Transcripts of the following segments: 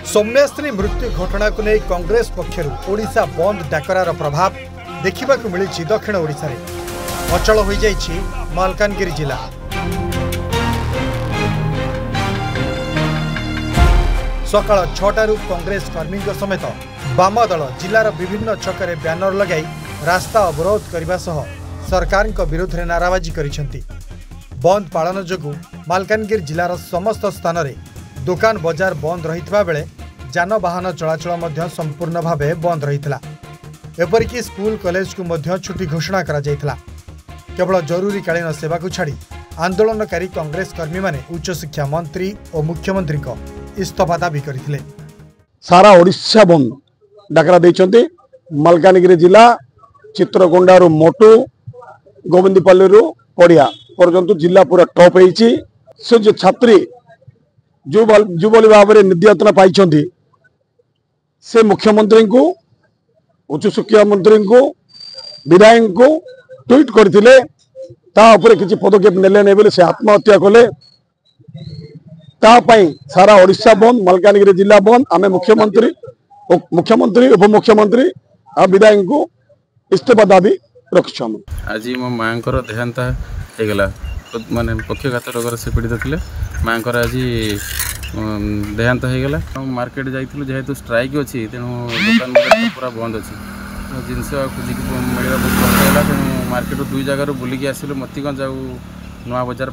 सौम्याश्री मृत्यु घटना को नहीं कांग्रेस पक्षर ओडिशा बंद डाकरार प्रभाव देखा मिली दक्षिण ओडिशा रे अचल हो जाइछि मालकानगिरी जिला। सकाळ 6टारू कांग्रेस कर्मी समेत वाम दल जिलार विभिन्न छकरे ब्यानर लगाई रास्ता अवरोध करने सह सरकार विरोध में नाराबाजी करिसेंती। बंद पालन जोगु मालकानगिरी जिलार समस्त स्थान में दुकान बजार बंद रहितबा बेले जानवाहन चलाचल मध्य संपूर्ण भावे बंद रहितला। एपरिकी स्कूल कॉलेज को मध्य छुट्टी घोषणा करा जायतला। केवल जरूरीकालीन सेवा को छाड़ी आंदोलनकारी कांग्रेस कर्मी माने उच्च शिक्षा मंत्री और मुख्यमंत्री को इस्तीफा दाबी करथिले। सारा ओडिशा बंद डाकरा देइचंती। मालकानगिरी जिला चित्रकोंडारू मोटू गोविंदपल्ली पड़िया पर्यंत जिला पूरा टॉप होईची। से जो छात्री जो भाव में निर्यातना पाई से मुख्यमंत्री को उच्च शिक्षा मंत्री को विधायक को ट्वीट करते किसी पदक्षेप नेले नहीं बोले से आत्महत्या कले। सारा ओडिशा बंद मालकानगिरी जिला बंद। आम मुख्यमंत्री उपमुख्यमंत्री और विधायक को इस्तीफा दाबी रखी। आज मो माँ देहांत होगला माने पक्षघात रोग से पीड़ित थे। माँ आज देहांत होगला। मार्केट जाइलु जेहेतु स्ट्राइक अच्छी तेणु दुकान पूरा बंद अच्छी जिनस खोजिक मिलवा बहुत कष्ट है। तेणु मार्केट 2 जगार बुलिकी आसलु मतीगंज आउ नुआ बजार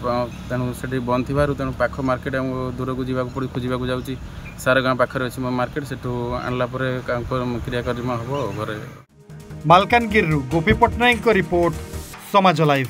तेणु से बंद थी तेणु पाख मार्केट दूर को जावाक पड़ी खोजा जाऊँगी। सारगाँ पाखे अच्छी मार्केट से आणला क्रियाक्रम हम घरे। मालकानगिरी गोपी पट्टनायक रिपोर्ट समाज लाइव।